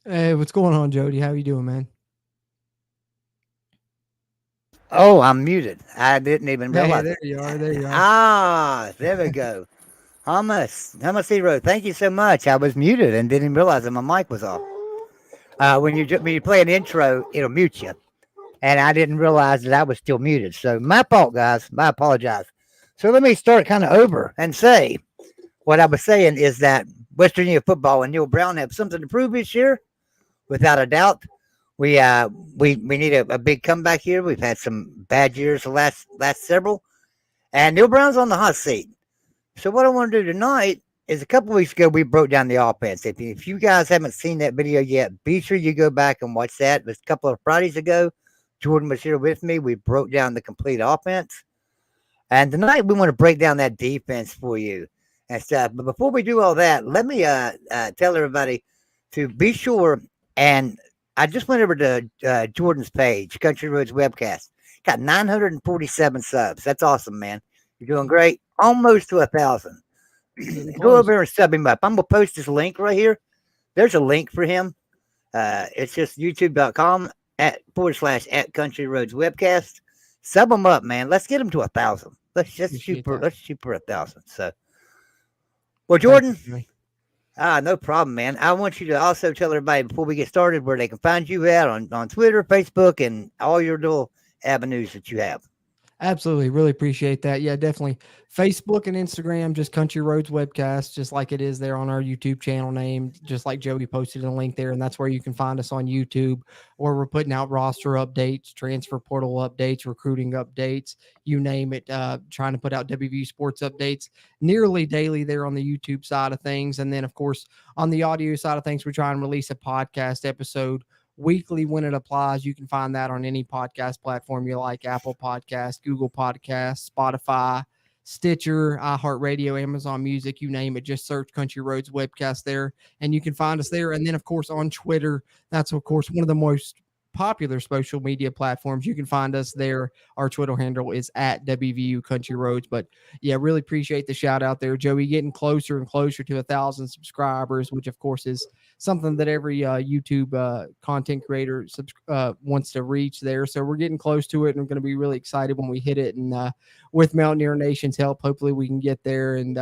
Hey, what's going on, Jody? How you doing, man? Oh, I'm muted. I didn't even Hey, realize there it. you are. There you are. There we go. Hummus Zero. Thank you so much. I was muted and didn't realize that my mic was off. When you play an intro, it'll mute you, and I didn't realize that I was still muted. So my fault, guys. I apologize. So let me start kind of over and say what I was saying is that West Virginia football and Neil Brown have something to prove this year, without a doubt. We uh we need a big comeback here. We've had some bad years the last several, and Neil Brown's on the hot seat. So what I want to do tonight is a couple weeks ago we broke down the offense. If you guys haven't seen that video yet, be sure you go back and watch that. It was a couple of Fridays ago. Jordan was here with me. We broke down the complete offense, and tonight we want to break down that defense for you and stuff. But before we do all that, let me tell everybody to be sure. And I just went over to Jordan's page, Country Roads Webcast. Got 947 subs. That's awesome, man. You're doing great. Almost to 1,000. Getting Go close. over there and sub him up. I'm gonna post this link right here. There's a link for him. It's just youtube.com /at Country Roads Webcast. Sub him up, man. Let's get him to 1,000. Appreciate that. Let's shoot for 1,000. So, well, Thank you, Jordan. Jody. No problem, man. I want you to also tell everybody before we get started where they can find you at on Twitter, Facebook, and all your little avenues that you have. Absolutely. Really appreciate that. Yeah, definitely. Facebook and Instagram, just Country Roads Webcast, just like it is there on our YouTube channel name, just like Jody posted a link there. And that's where you can find us on YouTube, where we're putting out roster updates, transfer portal updates, recruiting updates, you name it, trying to put out WVU sports updates nearly daily there on the YouTube side of things. And then, of course, on the audio side of things, we try and release a podcast episode weekly when it applies. You can find that on any podcast platform you like: Apple Podcasts, Google Podcasts, Spotify, Stitcher, iHeartRadio, Amazon Music, you name it. Just search Country Roads Webcast there, and you can find us there. And then, of course, on Twitter, that's, of course, one of the most popular social media platforms. You can find us there. Our Twitter handle is at WVU Country Roads. But yeah, really appreciate the shout out there, Joey. Getting closer and closer to 1,000 subscribers, which of course is something that every YouTube content creator wants to reach there. So we're getting close to it, and I'm going to be really excited when we hit it. And with Mountaineer Nation's help, hopefully we can get there. And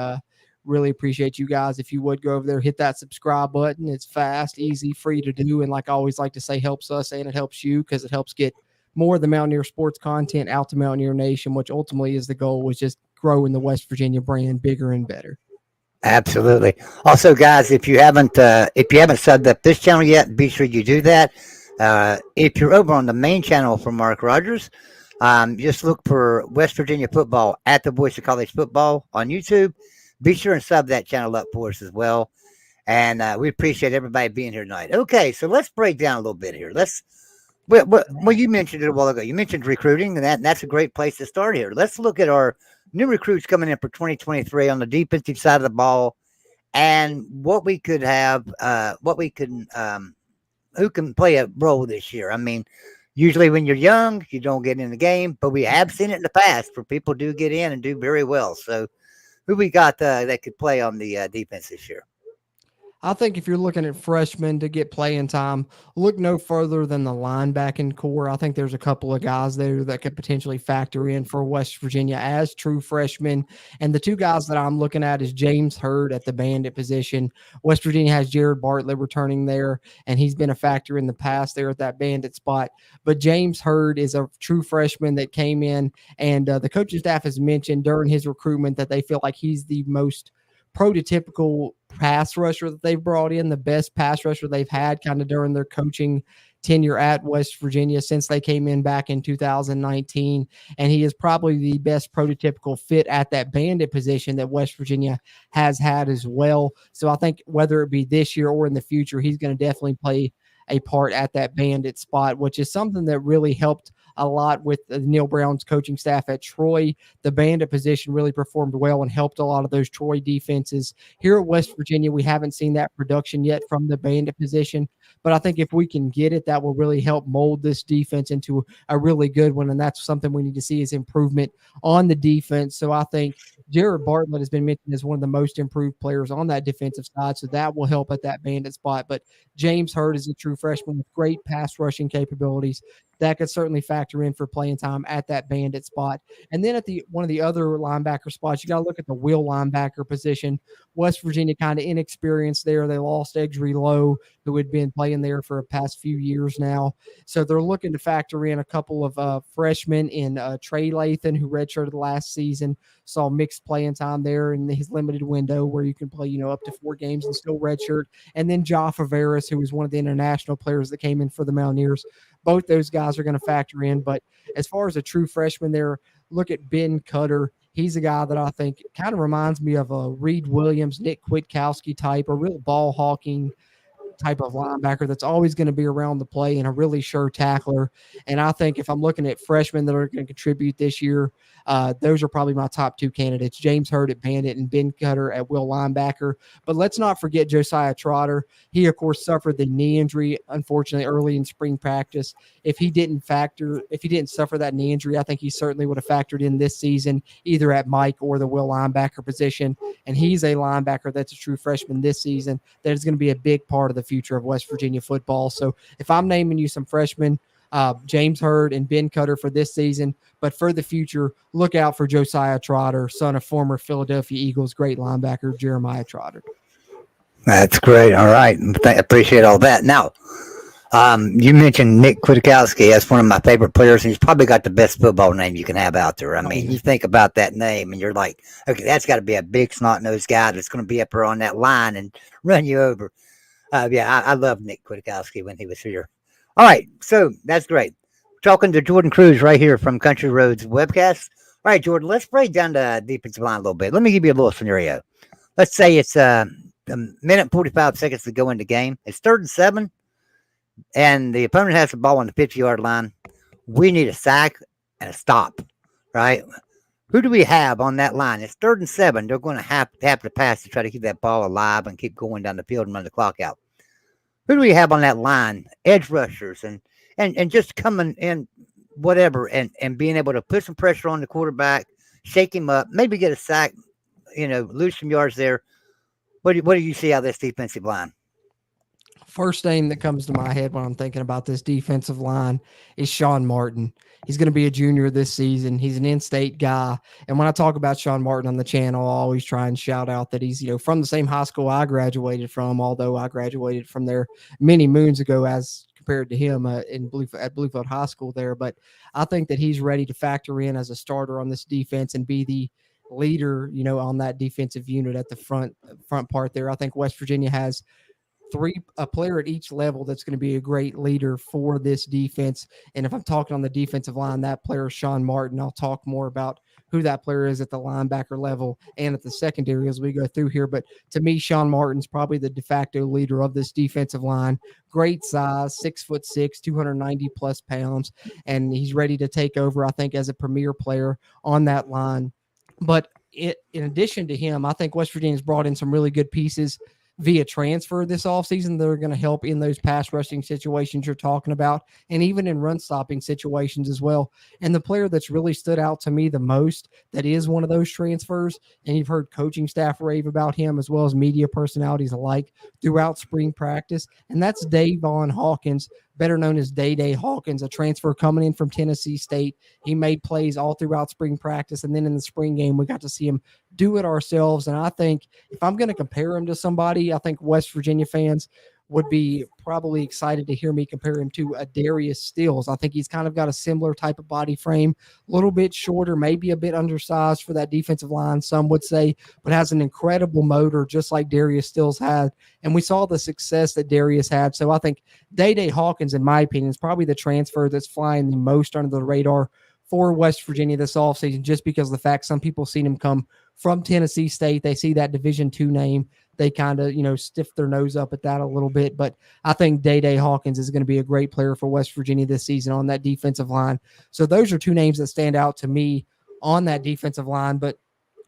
really appreciate you guys. If you would go over there, hit that subscribe button. It's fast, easy, free to do, and like I always like to say, helps us and it helps you because it helps get more of the Mountaineer sports content out to Mountaineer Nation, which ultimately is the goal, was just growing the West Virginia brand bigger and better. Absolutely. Also, guys, if you haven't subbed up this channel yet, be sure you do that. If you're over on the main channel for Mark Rogers, just look for West Virginia Football at the Voice of College Football on YouTube. Be sure and sub that channel up for us as well. And we appreciate everybody being here tonight. Okay, so let's break down a little bit here. Well, you mentioned it a while ago. You mentioned recruiting, and that's a great place to start here. Let's look at our new recruits coming in for 2023 on the defensive side of the ball, and what we could have, who can play a role this year. I mean, usually when you're young, you don't get in the game, but we have seen it in the past where people do get in and do very well. So, who we got that could play on the defense this year? I think if you're looking at freshmen to get playing time, look no further than the linebacking core. I think there's a couple of guys there that could potentially factor in for West Virginia as true freshmen. And the two guys that I'm looking at is James Hurd at the bandit position. West Virginia has Jared Bartlett returning there, and he's been a factor in the past there at that bandit spot. But James Hurd is a true freshman that came in, and the coaching staff has mentioned during his recruitment that they feel like he's the most prototypical pass rusher that they've brought in, the best pass rusher they've had kind of during their coaching tenure at West Virginia since they came in back in 2019. And he is probably the best prototypical fit at that bandit position that West Virginia has had as well. So I think whether it be this year or in the future, he's going to definitely play a part at that bandit spot, which is something that really helped a lot with Neil Brown's coaching staff at Troy. The bandit position really performed well and helped a lot of those Troy defenses. Here at West Virginia, we haven't seen that production yet from the bandit position, but I think if we can get it, that will really help mold this defense into a really good one, and that's something we need to see is improvement on the defense. So I think Jared Bartlett has been mentioned as one of the most improved players on that defensive side, so that will help at that bandit spot. But James Hurd is a true freshman with great pass rushing capabilities. That could certainly factor in for playing time at that bandit spot. And then at the one of the other linebacker spots, you got to look at the will linebacker position. West Virginia kind of inexperienced there. They lost Edgery Lowe, who had been playing there for the past few years now. So they're looking to factor in a couple of freshmen in Trey Lathan, who redshirted last season, saw mixed playing time there in his limited window where you can play, up to 4 games and still redshirt. And then Jaffa Veras, who was one of the international players that came in for the Mountaineers. Both those guys are going to factor in. But as far as a true freshman there, look at Ben Cutter. He's a guy that I think kind of reminds me of a Reed Williams, Nick Kwiatkowski type, a real ball hawking type of linebacker that's always going to be around the play and a really sure tackler. And I think if I'm looking at freshmen that are going to contribute this year, those are probably my top 2 candidates, James Hurd at bandit and Ben Cutter at will linebacker. But let's not forget Josiah Trotter. He, of course, suffered the knee injury, unfortunately, early in spring practice. If he didn't suffer that knee injury, I think he certainly would have factored in this season, either at Mike or the will linebacker position. And he's a linebacker that's a true freshman this season that is going to be a big part of the future of West Virginia football. So if I'm naming you some freshmen, James Hurd and Ben Cutter for this season, but for the future, look out for Josiah Trotter, son of former Philadelphia Eagles great linebacker Jeremiah Trotter. That's great. All right. Appreciate all that. Now, you mentioned Nick Kwiatkowski. That's one of my favorite players, and he's probably got the best football name you can have out there. I mean, you think about that name, and you're like, okay, that's got to be a big snot-nosed guy that's going to be up there on that line and run you over. I love Nick Kwiatkowski when he was here. All right, so that's great. Talking to Jordan Cruz right here from Country Roads Webcast. All right, Jordan, let's break down the defensive line a little bit. Let me give you a little scenario. Let's say it's a minute 45 seconds to go in the game. It's 3rd and 7, and the opponent has the ball on the 50-yard line. We need a sack and a stop, right? Who do we have on that line? It's 3rd and 7. They're going to have to pass to try to keep that ball alive and keep going down the field and run the clock out. Who do we have on that line? Edge rushers and just coming in, whatever, and being able to put some pressure on the quarterback, shake him up, maybe get a sack, lose some yards there. What do you see out of this defensive line? First name that comes to my head when I'm thinking about this defensive line is Sean Martin. He's going to be a junior this season. He's an in-state guy. And when I talk about Sean Martin on the channel, I always try and shout out that he's, from the same high school I graduated from, although I graduated from there many moons ago as compared to him at Bluefield High School there. But I think that he's ready to factor in as a starter on this defense and be the leader, on that defensive unit at the front part there. I think West Virginia has a player at each level that's going to be a great leader for this defense. And if I'm talking on the defensive line, that player is Sean Martin. I'll talk more about who that player is at the linebacker level and at the secondary as we go through here. But to me, Sean Martin's probably the de facto leader of this defensive line. Great size, 6'6", 290 plus pounds, and he's ready to take over, I think, as a premier player on that line. But in addition to him, I think West Virginia's brought in some really good pieces via transfer this offseason that are going to help in those pass rushing situations you're talking about, and even in run stopping situations as well. And the player that's really stood out to me the most that is one of those transfers, and you've heard coaching staff rave about him as well as media personalities alike throughout spring practice, and that's Davon Hawkins, better known as Day Hawkins, a transfer coming in from Tennessee State. He made plays all throughout spring practice, and then in the spring game, we got to see him do it ourselves. And I think if I'm going to compare him to somebody, I think West Virginia fans would be probably excited to hear me compare him to a Darius Stills. I think he's kind of got a similar type of body frame, a little bit shorter, maybe a bit undersized for that defensive line, some would say, but has an incredible motor just like Darius Stills had. And we saw the success that Darius had. So I think Day Hawkins, in my opinion, is probably the transfer that's flying the most under the radar for West Virginia this offseason, just because of the fact some people seen him come from Tennessee State. They see that Division II name. they kind of, stiff their nose up at that a little bit. But I think Day Hawkins is going to be a great player for West Virginia this season on that defensive line. So those are two names that stand out to me on that defensive line. But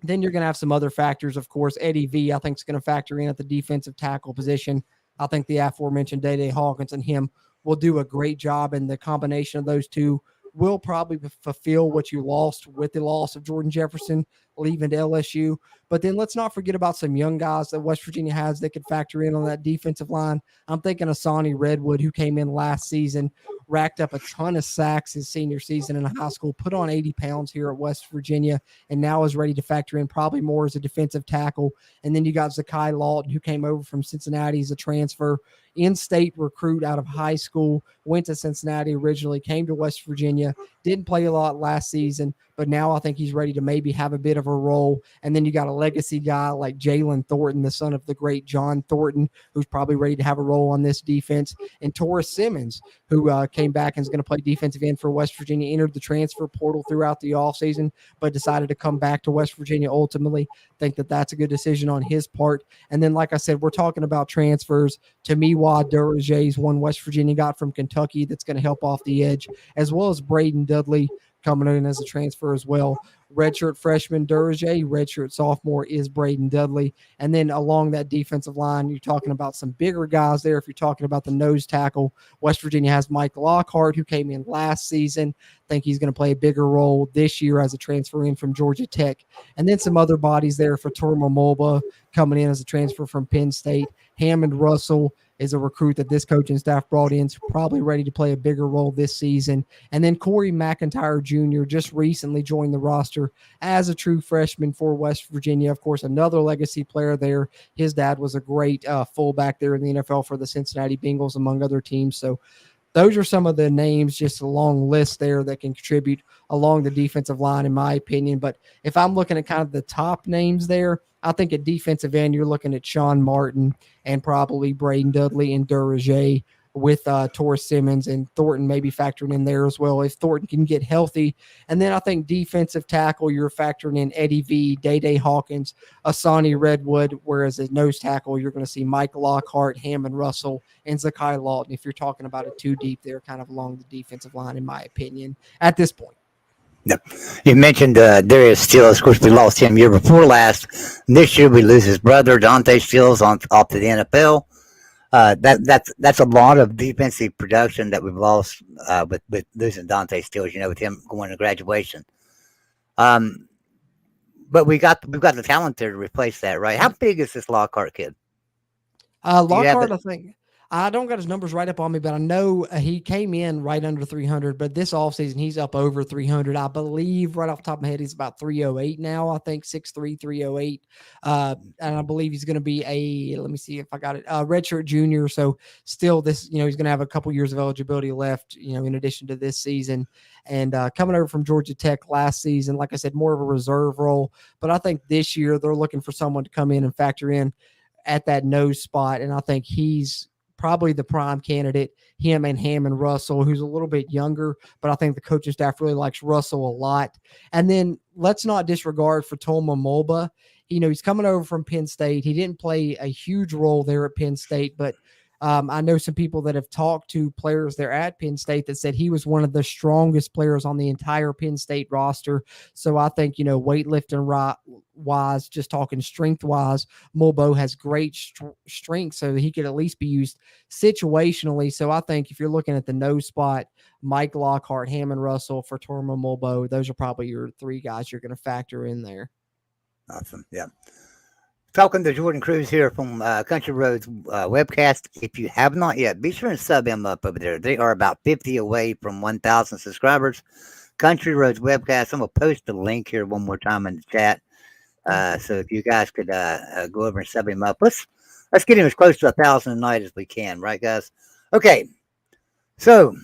then you're going to have some other factors, of course. Eddie V, I think, is going to factor in at the defensive tackle position. I think the aforementioned Day Hawkins and him will do a great job, and the combination of those two will probably fulfill what you lost with the loss of Jordan Jefferson leaving to LSU. But then let's not forget about some young guys that West Virginia has that could factor in on that defensive line. I'm thinking of Sonny Redwood, who came in last season, racked up a ton of sacks his senior season in high school, put on 80 pounds here at West Virginia, and now is ready to factor in probably more as a defensive tackle. And then you got Zakai Lawton, who came over from Cincinnati as a transfer, in-state recruit out of high school, went to Cincinnati originally, came to West Virginia, didn't play a lot last season, but now I think he's ready to maybe have a bit of a role. And then you got a legacy guy like Jalen Thornton, the son of the great John Thornton, who's probably ready to have a role on this defense. And Taurus Simmons, who came back and is going to play defensive end for West Virginia, entered the transfer portal throughout the offseason, but decided to come back to West Virginia ultimately. Think that that's a good decision on his part. And then, like I said, we're talking about transfers. Tamiwa Duraje is one West Virginia got from Kentucky that's going to help off the edge, as well as Braden Dudley coming in as a transfer as well. Redshirt freshman Duraje, redshirt sophomore is Braden Dudley. And then along that defensive line, you're talking about some bigger guys there. If you're talking about the nose tackle, West Virginia has Mike Lockhart, who came in last season. I think he's going to play a bigger role this year as a transfer in from Georgia Tech. And then some other bodies there for Torma Mulba coming in as a transfer from Penn State. Hammond Russell is a recruit that this coaching staff brought in, so probably ready to play a bigger role this season. And then Corey McIntyre Jr. just recently joined the roster as a true freshman for West Virginia. Of course, another legacy player there. His dad was a great fullback there in the NFL for the Cincinnati Bengals, among other teams. So those are some of the names, just a long list there that can contribute along the defensive line, in my opinion. But if I'm looking at kind of the top names there, I think at defensive end, you're looking at Sean Martin and probably Braden Dudley and Duraje with Taurus Simmons and Thornton maybe factoring in there as well if Thornton can get healthy. And then I think defensive tackle, you're factoring in Eddie V, Day Hawkins, Asani Redwood, whereas at nose tackle, you're going to see Mike Lockhart, Hammond Russell, and Zakai Lawton if you're talking about it too deep there kind of along the defensive line, in my opinion, at this point. Yep. You mentioned Darius Steele. Of course, we lost him year before last. This year, we lose his brother, Dante Steele's, off to the NFL. That's a lot of defensive production that we've lost with losing Dante Steele, with him going to graduation. But we've got the talent there to replace that, right? How big is this Lockhart kid? Lockhart, I think. I don't got his numbers right up on me, but I know he came in right under 300, but this offseason he's up over 300. I believe right off the top of my head, he's about 308 now. I think 6'3", 308. And I believe he's going to be let me see if I got it, redshirt junior. So still this, he's going to have a couple years of eligibility left, in addition to this season. And coming over from Georgia Tech last season, like I said, more of a reserve role. But I think this year they're looking for someone to come in and factor in at that nose spot. And I think he's probably the prime candidate, him and Hammond Russell, who's a little bit younger, but I think the coaching staff really likes Russell a lot. And then let's not disregard for Toma Mulba. He's coming over from Penn State. He didn't play a huge role there at Penn State, but I know some people that have talked to players there at Penn State that said he was one of the strongest players on the entire Penn State roster. So I think, weightlifting wise, just talking strength wise, Mulbo has great strength so that he could at least be used situationally. So I think if you're looking at the nose spot, Mike Lockhart, Hammond Russell for Torma Mulbo, those are probably your three guys you're going to factor in there. Awesome. Yeah. Talking to Jordan Cruz here from Country Roads webcast. If you have not yet, be sure and sub him up over there. They are about 50 away from 1,000 subscribers. Country Roads webcast. I'm going to post the link here one more time in the chat. So if you guys could go over and sub him up. Let's get him as close to 1,000 a night as we can. Right, guys? Okay. So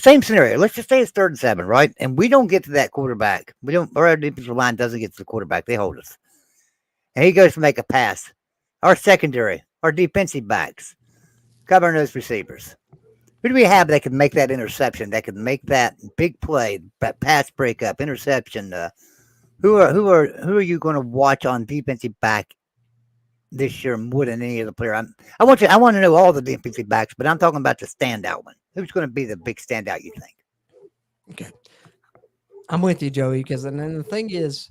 same scenario. Let's just say it's 3rd and 7, right? And we don't get to that quarterback. Our defensive line doesn't get to the quarterback. They hold us. And he goes to make a pass. Our secondary, our defensive backs, covering those receivers. Who do we have that can make that interception, that can make that big play, that pass breakup, interception? Who are you going to watch on defensive back this year more than any other player. I want to know all the defensive backs, but I'm talking about the standout one. Who's going to be the big standout? You think? Okay. I'm with you, Joey, because and then the thing is,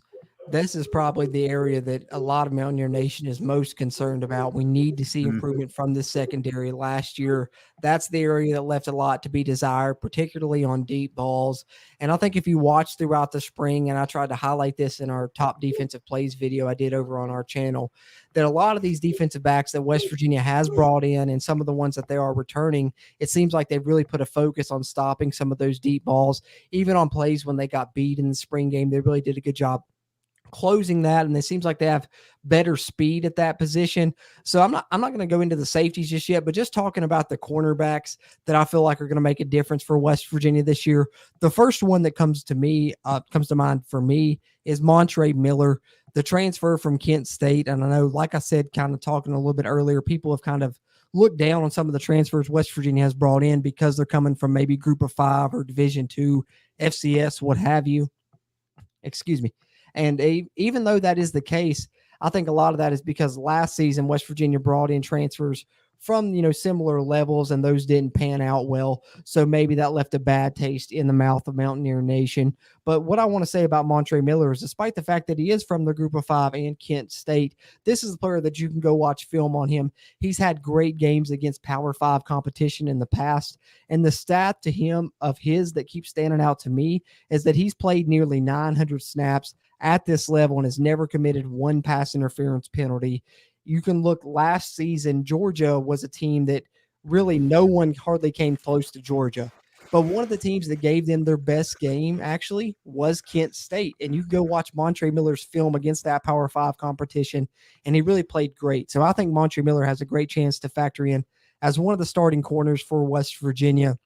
this is probably the area that a lot of Mountaineer Nation is most concerned about. We need to see Mm, improvement from this secondary. Last year, that's the area that left a lot to be desired, particularly on deep balls. And I think if you watch throughout the spring, and I tried to highlight this in our top defensive plays video I did over on our channel, that a lot of these defensive backs that West Virginia has brought in and some of the ones that they are returning, it seems like they've really put a focus on stopping some of those deep balls. Even on plays when they got beat in the spring game, they really did a good job closing that, and it seems like they have better speed at that position. So I'm not going to go into the safeties just yet, but just talking about the cornerbacks that I feel like are going to make a difference for West Virginia this year. The first one that comes to mind for me is Montre Miller, the transfer from Kent State. And I know, like I said, kind of talking a little bit earlier, people have kind of looked down on some of the transfers West Virginia has brought in because they're coming from maybe Group of Five or Division II, FCS, what have you. Excuse me. And even though that is the case, I think a lot of that is because last season West Virginia brought in transfers from similar levels, and those didn't pan out well. So maybe that left a bad taste in the mouth of Mountaineer Nation. But what I want to say about Montre Miller is, despite the fact that he is from the Group of Five and Kent State, this is a player that you can go watch film on him. He's had great games against Power Five competition in the past, and the stat to him of his that keeps standing out to me is that he's played nearly 900 snaps at this level and has never committed one pass interference penalty. You can look last season, Georgia was a team that really no one hardly came close to Georgia. But one of the teams that gave them their best game actually was Kent State. And you can go watch Montre Miller's film against that Power Five competition, and he really played great. So I think Montre Miller has a great chance to factor in as one of the starting corners for West Virginia.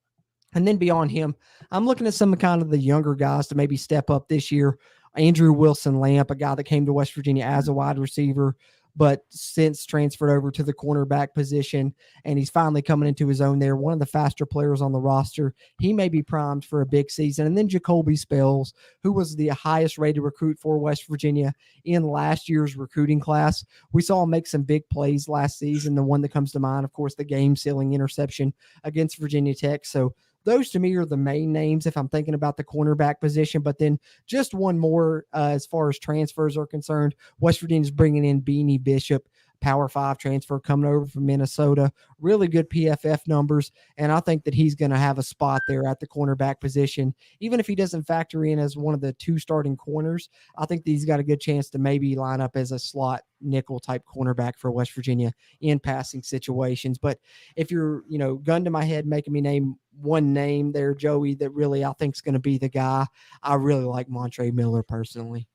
And then beyond him, I'm looking at some kind of the younger guys to maybe step up this year. Andrew Wilson Lamp, a guy that came to West Virginia as a wide receiver, but since transferred over to the cornerback position, and he's finally coming into his own there. One of the faster players on the roster. He may be primed for a big season. And then Jacoby Spells, who was the highest rated recruit for West Virginia in last year's recruiting class. We saw him make some big plays last season. The one that comes to mind, of course, the game-sealing interception against Virginia Tech. So those to me are the main names if I'm thinking about the cornerback position. But then just one more as far as transfers are concerned. West Virginia's bringing in Beanie Bishop, Power 5 transfer coming over from Minnesota. Really good PFF numbers, and I think that he's going to have a spot there at the cornerback position. Even if he doesn't factor in as one of the two starting corners, I think that he's got a good chance to maybe line up as a slot nickel type cornerback for West Virginia in passing situations. But if you're, gun to my head, making me name one name there, Joey, that really I think is going to be the guy, I really like Montre Miller personally.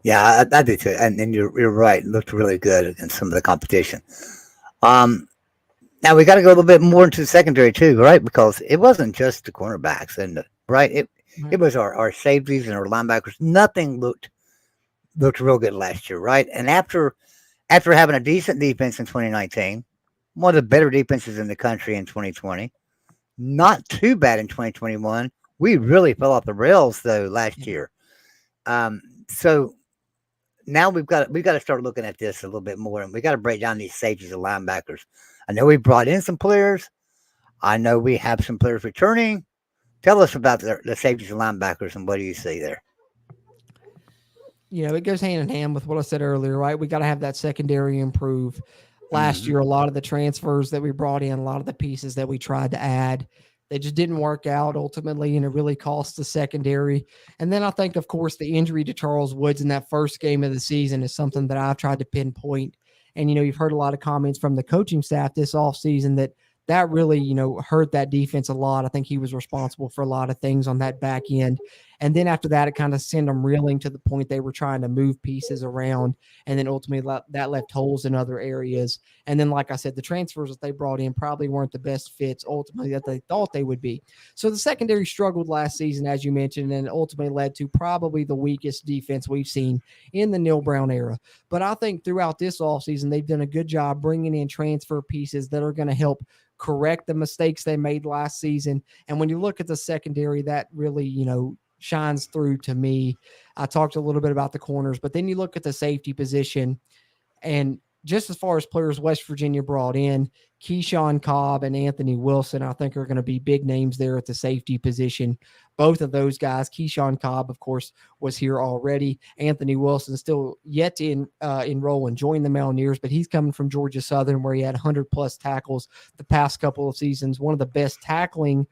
Yeah, I do too. And you're right. It looked really good in some of the competition. Um, Now we got to go a little bit more into the secondary too, right? Because it wasn't just the cornerbacks, and right, it Right. was our safeties and our linebackers. Nothing looked real good last year, right? And after having a decent defense in 2019, one of the better defenses in the country in 2020, not too bad in 2021. We really fell off the rails though last Yeah. year. So now we've got to start looking at this a little bit more, and we got to break down these safeties and linebackers. I know we brought in some players. I know we have some players returning. Tell us about the safeties and linebackers, and what do you see there? It goes hand in hand with what I said earlier, right? We got to have that secondary improve. Last Hmm. year, a lot of the transfers that we brought in, a lot of the pieces that we tried to add, they just didn't work out ultimately, and it really cost the secondary. And then I think, of course, the injury to Charles Woods in that first game of the season is something that I've tried to pinpoint. And, you've heard a lot of comments from the coaching staff this offseason that really, hurt that defense a lot. I think he was responsible for a lot of things on that back end. And then after that, it kind of sent them reeling to the point they were trying to move pieces around. And then ultimately that left holes in other areas. And then, like I said, the transfers that they brought in probably weren't the best fits ultimately that they thought they would be. So the secondary struggled last season, as you mentioned, and ultimately led to probably the weakest defense we've seen in the Neil Brown era. But I think throughout this offseason, they've done a good job bringing in transfer pieces that are going to help correct the mistakes they made last season. And when you look at the secondary, that really, shines through to me. I talked a little bit about the corners, but then you look at the safety position, and just as far as players West Virginia brought in, Keyshawn Cobb and Anthony Wilson, I think, are going to be big names there at the safety position. Both of those guys, Keyshawn Cobb, of course, was here already. Anthony Wilson still yet to enroll and join the Mountaineers, but he's coming from Georgia Southern, where he had 100-plus tackles the past couple of seasons. One of the best tackling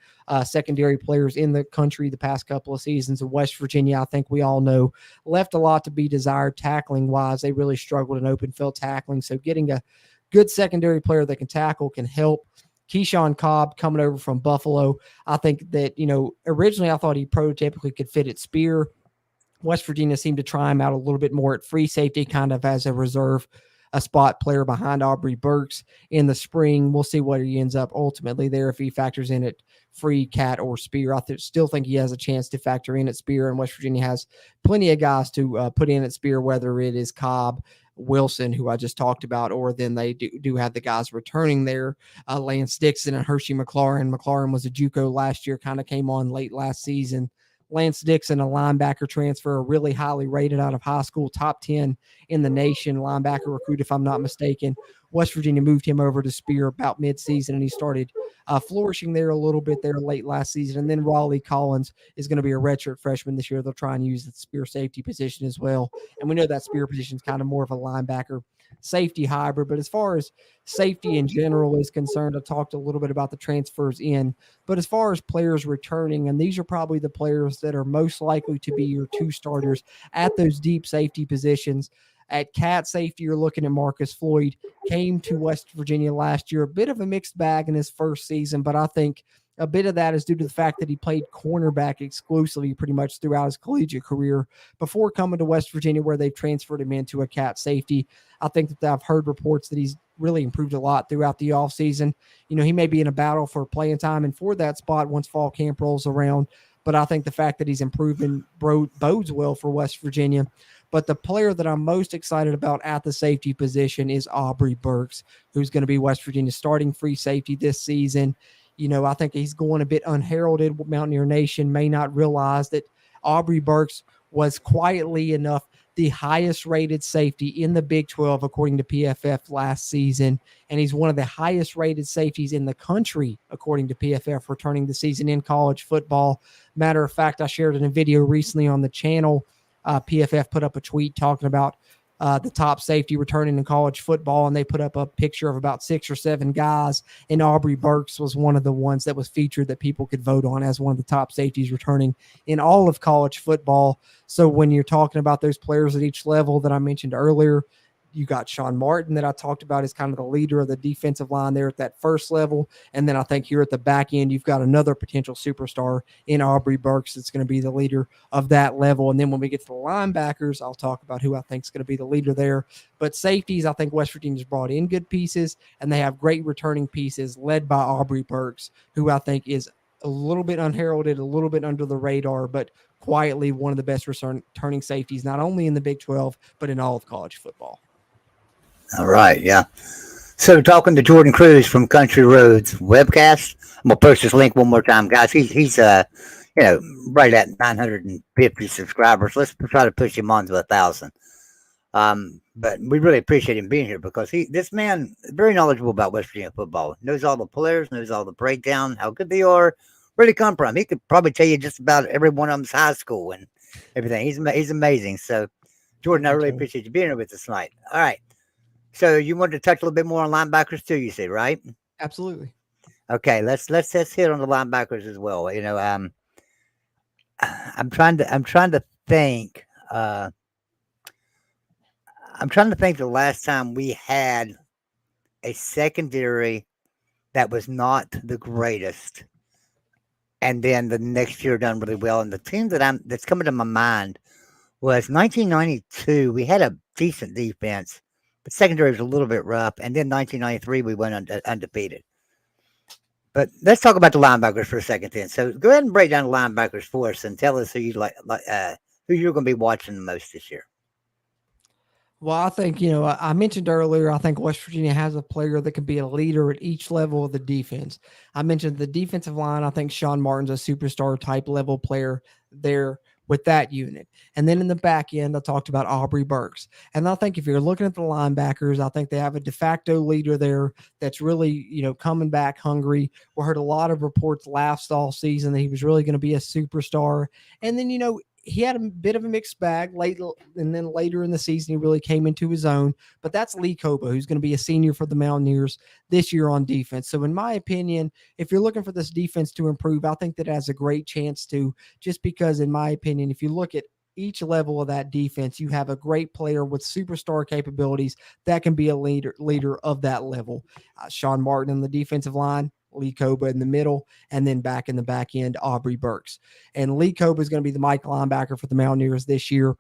secondary players in the country the past couple of seasons. In West Virginia, I think we all know, left a lot to be desired tackling-wise. They really struggled in open field tackling, so getting a good secondary player that can tackle can help. Keyshawn Cobb coming over from Buffalo. I think that, originally I thought he prototypically could fit at spear. West Virginia seemed to try him out a little bit more at free safety, kind of as a reserve, a spot player behind Aubrey Burks in the spring. We'll see what he ends up ultimately there if he factors in at free, cat, or spear. I still think he has a chance to factor in at spear, and West Virginia has plenty of guys to put in at spear, whether it is Cobb, Wilson, who I just talked about, or then they do have the guys returning there, Lance Dixon and Hershey McLaurin. McLaurin was a JUCO last year, kind of came on late last season. Lance Dixon, a linebacker transfer, really highly rated out of high school, top 10 in the nation, linebacker recruit, if I'm not mistaken. West Virginia moved him over to spear about midseason, and he started flourishing there a little bit there late last season. And then Raleigh Collins is going to be a redshirt freshman this year. They'll try and use the spear safety position as well. And we know that spear position is kind of more of a linebacker safety hybrid. But as far as safety in general is concerned, I talked a little bit about the transfers in. But as far as players returning, and these are probably the players that are most likely to be your two starters at those deep safety positions. At cat safety, you're looking at Marcus Floyd, came to West Virginia last year, a bit of a mixed bag in his first season, but I think a bit of that is due to the fact that he played cornerback exclusively pretty much throughout his collegiate career before coming to West Virginia, where they've transferred him into a cat safety. I think that I've heard reports that he's really improved a lot throughout the offseason. He may be in a battle for playing time and for that spot once fall camp rolls around, but I think the fact that he's improving bodes well for West Virginia. But the player that I'm most excited about at the safety position is Aubrey Burks, who's going to be West Virginia's starting free safety this season. I think he's going a bit unheralded. Mountaineer Nation may not realize that Aubrey Burks was quietly enough the highest rated safety in the Big 12, according to PFF last season. And he's one of the highest rated safeties in the country, according to PFF, returning the season in college football. Matter of fact, I shared it in a video recently on the channel. PFF put up a tweet talking about the top safety returning in college football, and they put up a picture of about 6 or 7 guys, and Aubrey Burks was one of the ones that was featured that people could vote on as one of the top safeties returning in all of college football. So when you're talking about those players at each level that I mentioned earlier, you got Sean Martin that I talked about as kind of the leader of the defensive line there at that first level. And then I think here at the back end, you've got another potential superstar in Aubrey Burks that's going to be the leader of that level. And then when we get to the linebackers, I'll talk about who I think is going to be the leader there. But safeties, I think West Virginia's brought in good pieces, and they have great returning pieces led by Aubrey Burks, who I think is a little bit unheralded, a little bit under the radar, but quietly one of the best returning safeties, not only in the Big 12, but in all of college football. All right, yeah. So talking to Jordan Cruz from Country Roads webcast, I'm gonna post this link one more time, guys. He's right at 950 subscribers. Let's try to push him on to 1,000. But we really appreciate him being here because this man is very knowledgeable about West Virginia football. Knows all the players, knows all the breakdown, how good they are, where they come from. He could probably tell you just about every one of them's high school and everything. He's amazing. So, Jordan, I really appreciate you being here with us tonight. All right. So you wanted to touch a little bit more on linebackers too, you say, right? Absolutely. Okay, let's hit on the linebackers as well. I'm trying to think. I'm trying to think the last time we had a secondary that was not the greatest, and then the next year done really well. And the team that's coming to my mind was 1992. We had a decent defense, but secondary was a little bit rough. And then 1993, we went undefeated. But let's talk about the linebackers for a second then. So go ahead and break down the linebackers for us and tell us who you're going to be watching the most this year. Well, I think, I mentioned earlier, I think West Virginia has a player that can be a leader at each level of the defense. I mentioned the defensive line. I think Sean Martin's a superstar type level player there with that unit. And then in the back end, I talked about Aubrey Burks. And I think if you're looking at the linebackers, I think they have a de facto leader there that's really, coming back hungry. We heard a lot of reports last all season that he was really going to be a superstar. And then, he had a bit of a mixed bag late, and then later in the season, he really came into his own. But that's Lee Koba, who's going to be a senior for the Mountaineers this year on defense. So, in my opinion, if you're looking for this defense to improve, I think that it has a great chance to, just because, in my opinion, if you look at each level of that defense, you have a great player with superstar capabilities that can be a leader of that level. Sean Martin on the defensive line, Lee Koba in the middle, and then back in the back end, Aubrey Burks. And Lee Koba is going to be the Mike linebacker for the Mountaineers this year.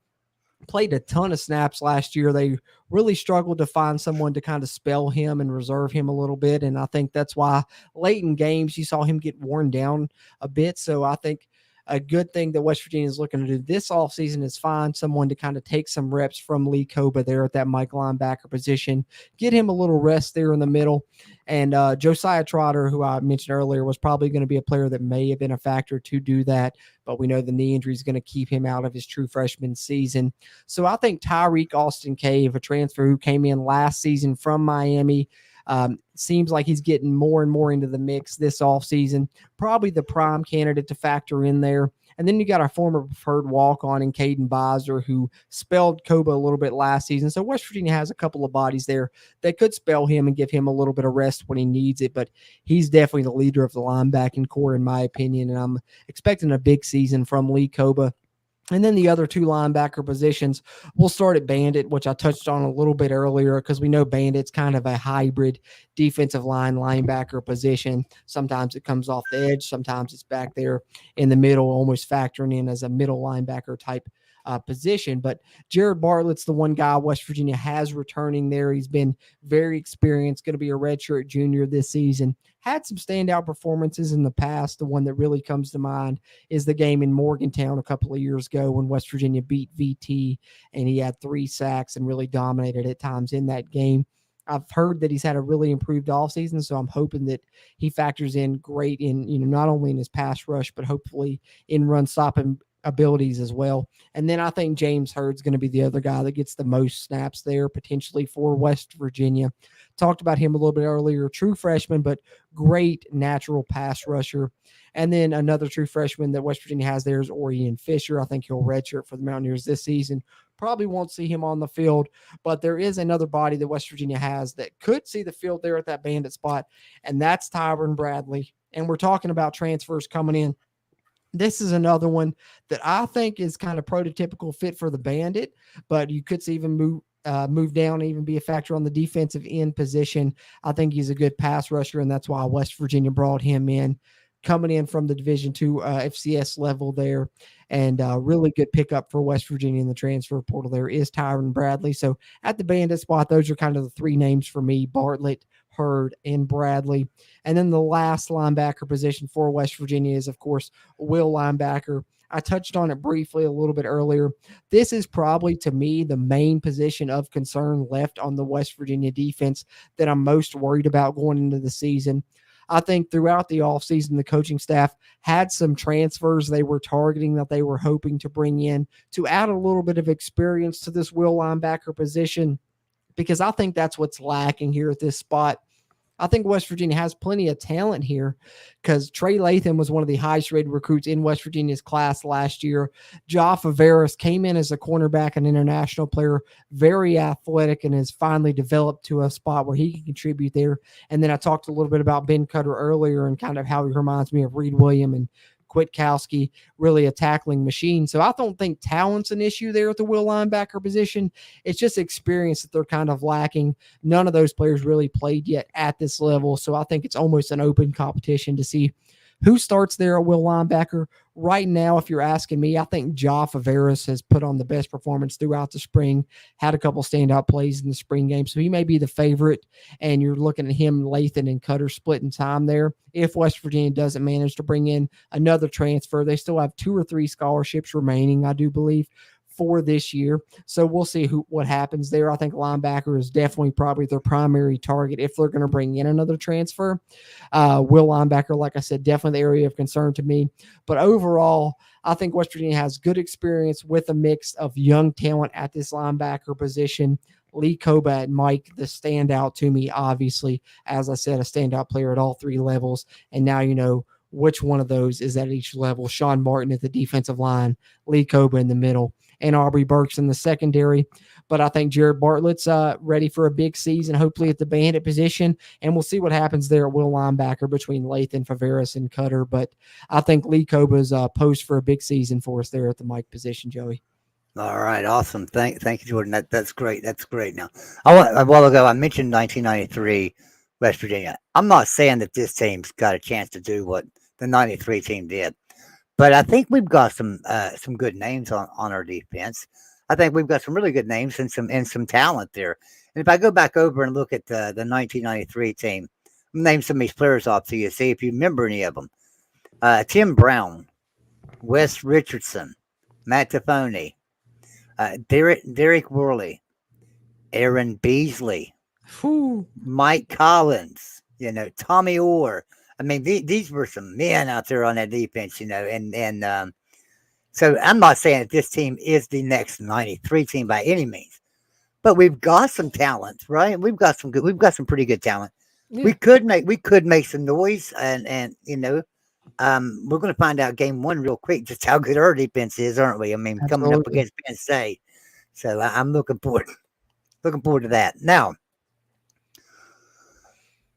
Played a ton of snaps last year. They really struggled to find someone to kind of spell him and reserve him a little bit. And I think that's why late in games, you saw him get worn down a bit. So I think a good thing that West Virginia is looking to do this offseason is find someone to kind of take some reps from Lee Koba there at that Mike linebacker position, get him a little rest there in the middle. And Josiah Trotter, who I mentioned earlier, was probably going to be a player that may have been a factor to do that, but we know the knee injury is going to keep him out of his true freshman season. So I think Tyreek Austin Cave, a transfer who came in last season from Miami, seems like he's getting more and more into the mix this offseason. Probably the prime candidate to factor in there. And then you got our former preferred walk-on in Caden Bizer, who spelled Koba a little bit last season. So West Virginia has a couple of bodies there that could spell him and give him a little bit of rest when he needs it. But he's definitely the leader of the linebacking core, in my opinion. And I'm expecting a big season from Lee Koba. And then the other two linebacker positions, we'll start at Bandit, which I touched on a little bit earlier, because we know Bandit's kind of a hybrid defensive line linebacker position. Sometimes it comes off the edge. Sometimes it's back there in the middle, almost factoring in as a middle linebacker type position. But Jared Bartlett's the one guy West Virginia has returning there. He's been very experienced, going to be a redshirt junior this season. Had some standout performances in the past. The one that really comes to mind is the game in Morgantown a couple of years ago when West Virginia beat VT, and he had 3 sacks and really dominated at times in that game. I've heard that he's had a really improved offseason, so I'm hoping that he factors in great in, not only in his pass rush, but hopefully in run stopping abilities as well. And then I think James Hurd's going to be the other guy that gets the most snaps there potentially for West Virginia. Talked about him a little bit earlier. True freshman, but great natural pass rusher. And then another true freshman that West Virginia has there is Orion Fisher. I think he'll redshirt for the Mountaineers this season. Probably won't see him on the field, but there is another body that West Virginia has that could see the field there at that Bandit spot, and that's Tyron Bradley. And we're talking about transfers coming in. This is another one that I think is kind of prototypical fit for the Bandit, but you could see even move down and even be a factor on the defensive end position. I think he's a good pass rusher, and that's why West Virginia brought him in, coming in from the Division II FCS level there. And really good pickup for West Virginia in the transfer portal there is Tyron Bradley. So at the Bandit spot, those are kind of the 3 names for me: Bartlett, Hurd, and Bradley. And then the last linebacker position for West Virginia is, of course, will linebacker. I touched on it briefly a little bit earlier. This is probably, to me, the main position of concern left on the West Virginia defense that I'm most worried about going into the season. I think throughout the offseason, the coaching staff had some transfers they were targeting that they were hoping to bring in to add a little bit of experience to this will linebacker position, because I think that's what's lacking here at this spot. I think West Virginia has plenty of talent here, because Trey Latham was one of the highest rated recruits in West Virginia's class last year. Jaffa Veras came in as a cornerback, an international player, very athletic, and has finally developed to a spot where he can contribute there. And then I talked a little bit about Ben Cutter earlier and kind of how he reminds me of Reed Williams and Kwiatkowski, really a tackling machine. So I don't think talent's an issue there at the will linebacker position. It's just experience that they're kind of lacking. None of those players really played yet at this level. So I think it's almost an open competition to see who starts there at will linebacker. Right now, if you're asking me, I think Jaffa Veras has put on the best performance throughout the spring, had a couple standout plays in the spring game, so he may be the favorite, and you're looking at him, Lathan, and Cutter splitting time there. If West Virginia doesn't manage to bring in another transfer, they still have 2 or 3 scholarships remaining, I do believe, for this year. So we'll see what happens there. I think linebacker is definitely probably their primary target if they're going to bring in another transfer. Will linebacker, like I said, definitely the area of concern to me. But overall, I think West Virginia has good experience with a mix of young talent at this linebacker position. Lee Koba and Mike, the standout to me, obviously, as I said, a standout player at all three levels. And now you know which one of those is at each level. Sean Martin at the defensive line, Lee Koba in the middle, and Aubrey Burks in the secondary. But I think Jared Bartlett's ready for a big season, hopefully at the bandit position. And we'll see what happens there at will linebacker between Lathan, Faveras, and Cutter. But I think Lee Koba's post for a big season for us there at the Mike position, Joey. All right, awesome. Thank you, Jordan. That's great. That's great. Now, a while ago I mentioned 1993 West Virginia. I'm not saying that this team's got a chance to do what the '93 team did, but I think we've got some good names on our defense. I think we've got some really good names and some talent there. And if I go back over and look at the 1993 team, name some of these players off to you, see if you remember any of them. Tim Brown, Wes Richardson, Matt Tafone, Derek Worley, Aaron Beasley, Whew. Mike Collins, Tommy Orr. I mean, these were some men out there on that defense, and so I'm not saying that this team is the next '93 team by any means, but we've got some talent, right? We've got some pretty good talent. Yeah. We could make some noise, and we're going to find out game one real quick just how good our defense is, aren't we? I mean, coming up Absolutely. against Penn State, so I'm looking forward to that. Now,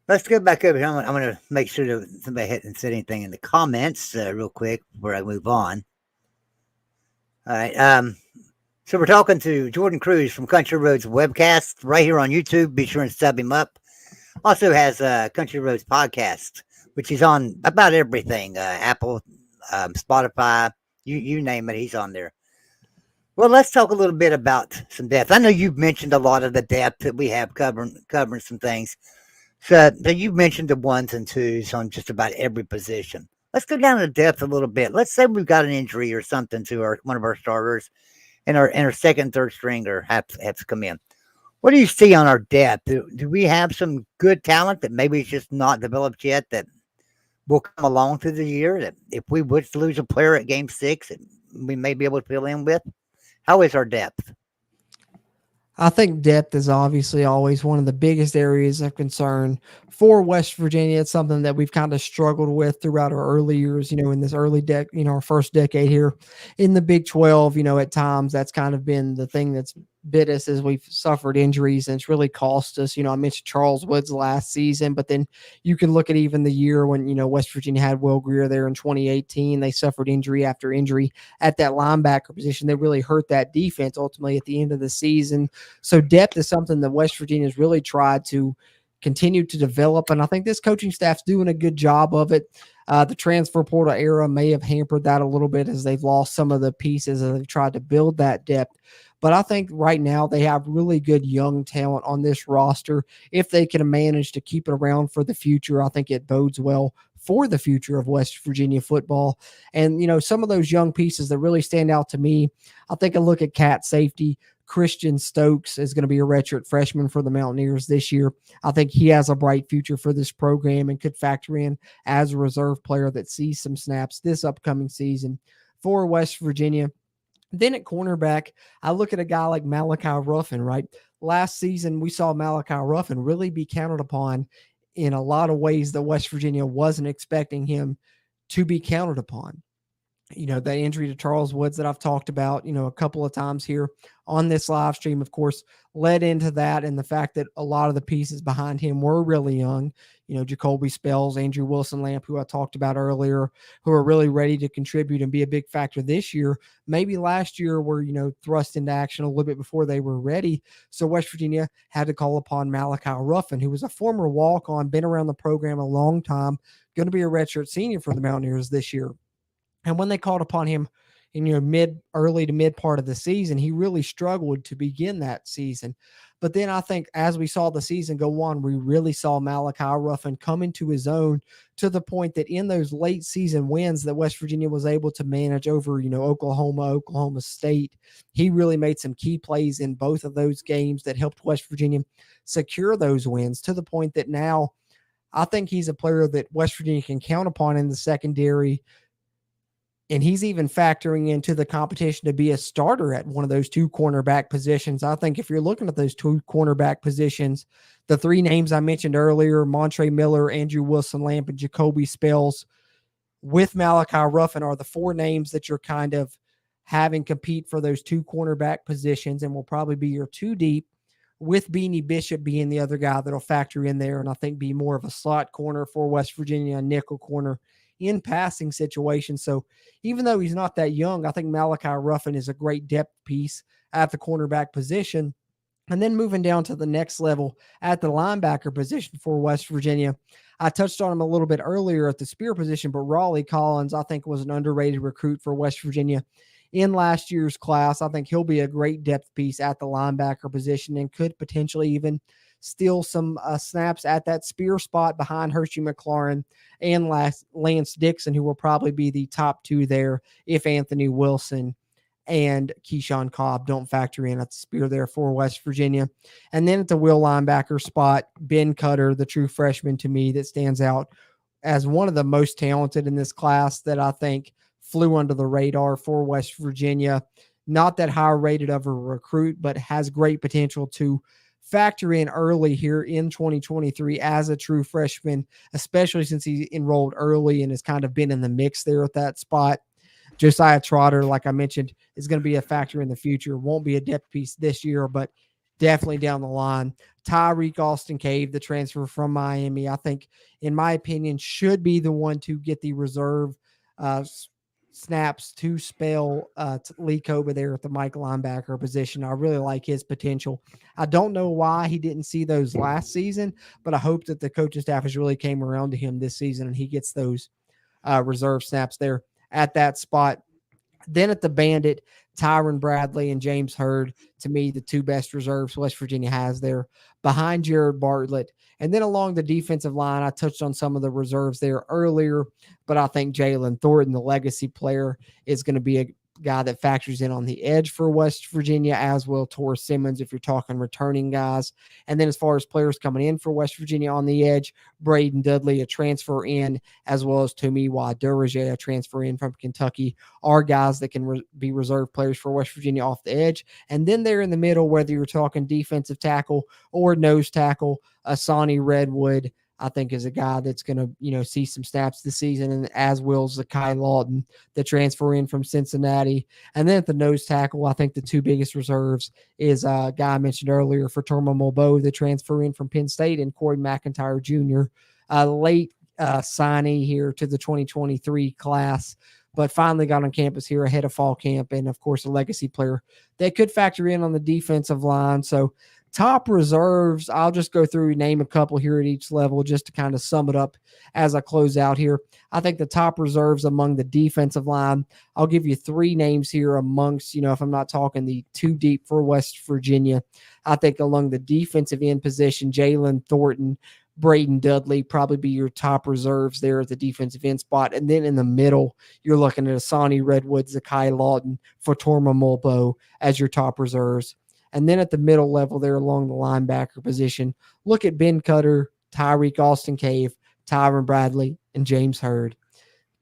let's go back over here. I'm going to make sure that somebody hadn't said anything in the comments real quick before I move on. All right. So we're talking to Jordan Cruz from Country Roads Webcast right here on YouTube. Be sure and sub him up. Also has a Country Roads podcast, which is on about everything, Apple, Spotify, you name it, he's on there. Well, let's talk a little bit about some depth. I know you've mentioned a lot of the depth that we have covering some things. So you've mentioned the ones and twos on just about every position. Let's go down to depth a little bit. Let's say we've got an injury or something to one of our starters, and our second, third stringer have to come in. What do you see on our depth? Do we have some good talent that maybe it's just not developed yet that will come along through the year? That if we would lose a player at game 6, we may be able to fill in with? How is our depth? I think depth is obviously always one of the biggest areas of concern for West Virginia. It's something that we've kind of struggled with throughout our early years, in this our first decade here in the Big 12. At times that's kind of been the thing that's bit us as we've suffered injuries, and it's really cost us. I mentioned Charles Woods last season, but then you can look at even the year when, West Virginia had Will Greer there in 2018. They suffered injury after injury at that linebacker position. They really hurt that defense ultimately at the end of the season. So depth is something that West Virginia's really tried to continue to develop, and I think this coaching staff's doing a good job of it. The transfer portal era may have hampered that a little bit as they've lost some of the pieces and they've tried to build that depth. But I think right now they have really good young talent on this roster. If they can manage to keep it around for the future, I think it bodes well for the future of West Virginia football. And, some of those young pieces that really stand out to me, I think a look at cat safety. Christian Stokes is going to be a redshirt freshman for the Mountaineers this year. I think he has a bright future for this program and could factor in as a reserve player that sees some snaps this upcoming season for West Virginia. Then at cornerback, I look at a guy like Malachi Ruffin, right? Last season, we saw Malachi Ruffin really be counted upon in a lot of ways that West Virginia wasn't expecting him to be counted upon. The injury to Charles Woods that I've talked about, a couple of times here on this live stream, of course, led into that, and the fact that a lot of the pieces behind him were really young. Jacoby Spells, Andrew Wilson-Lamp, who I talked about earlier, who are really ready to contribute and be a big factor this year. Maybe last year were, thrust into action a little bit before they were ready. So West Virginia had to call upon Malachi Ruffin, who was a former walk-on, been around the program a long time, going to be a redshirt senior for the Mountaineers this year. And when they called upon him, in early to mid part of the season. He really struggled to begin that season. But then I think as we saw the season go on, we really saw Malachi Ruffin come into his own to the point that in those late season wins that West Virginia was able to manage over, Oklahoma State, he really made some key plays in both of those games that helped West Virginia secure those wins to the point that now I think he's a player that West Virginia can count upon in the secondary. And he's even factoring into the competition to be a starter at one of those two cornerback positions. I think if you're looking at those two cornerback positions, the three names I mentioned earlier, Montre Miller, Andrew Wilson-Lamp, and Jacoby Spells, with Malachi Ruffin are the four names that you're kind of having compete for those two cornerback positions and will probably be your two deep, with Beanie Bishop being the other guy that'll factor in there and I think be more of a slot corner for West Virginia, a nickel corner in passing situations. So even though he's not that young, I think Malachi Ruffin is a great depth piece at the cornerback position. And then moving down to the next level at the linebacker position for West Virginia, I touched on him a little bit earlier at the spear position, but Raleigh Collins, I think, was an underrated recruit for West Virginia in last year's class. I think he'll be a great depth piece at the linebacker position and could potentially even steal some snaps at that spear spot behind Hershey McLaurin and Lance Dixon, who will probably be the top two there if Anthony Wilson and Keyshawn Cobb don't factor in at the spear there for West Virginia. And then at the will linebacker spot, Ben Cutter, the true freshman to me that stands out as one of the most talented in this class that I think flew under the radar for West Virginia. Not that high rated of a recruit, but has great potential to factor in early here in 2023 as a true freshman, especially since he enrolled early and has kind of been in the mix there at that spot. Josiah Trotter, like I mentioned, is going to be a factor in the future. Won't be a depth piece this year, but definitely down the line. Tyreek Austin Cave, the transfer from Miami, I think, in my opinion, should be the one to get the reserve snaps to spell Lee Koba there at the Mike linebacker position. I really like his potential. I don't know why he didn't see those last season, but I hope that the coaching staff has really came around to him this season and he gets those reserve snaps there at that spot. Then at the Bandit, Tyron Bradley and James Hurd, to me, the two best reserves West Virginia has there behind Jared Bartlett. And then along the defensive line, I touched on some of the reserves there earlier, but I think Jalen Thornton, the legacy player, is going to be a guy that factors in on the edge for West Virginia, as will Tor Simmons if you're talking returning guys. And then as far as players coming in for West Virginia on the edge, Braden Dudley, a transfer in, as well as Tomiwa Durage, a transfer in from Kentucky, are guys that can be reserve players for West Virginia off the edge. And then there in the middle, whether you're talking defensive tackle or nose tackle, Asani Redwood, I think, is a guy that's going to, see some snaps this season, and as will Zakai Lawton, the transfer in from Cincinnati. And then at the nose tackle, I think the two biggest reserves is a guy I mentioned earlier, for Torma Mulbo, the transfer in from Penn State, and Corey McIntyre Jr., late signee here to the 2023 class, but finally got on campus here ahead of fall camp, and of course a legacy player that could factor in on the defensive line. So top reserves, I'll just go through, name a couple here at each level just to kind of sum it up as I close out here. I think the top reserves among the defensive line, I'll give you three names here amongst, if I'm not talking the two deep for West Virginia. I think along the defensive end position, Jalen Thornton, Braden Dudley probably be your top reserves there at the defensive end spot. And then in the middle, you're looking at Asani Redwood, Zakai Lawton, Torma Mulbo as your top reserves. And then at the middle level there along the linebacker position, look at Ben Cutter, Tyreek Austin Cave, Tyron Bradley, and James Hurd.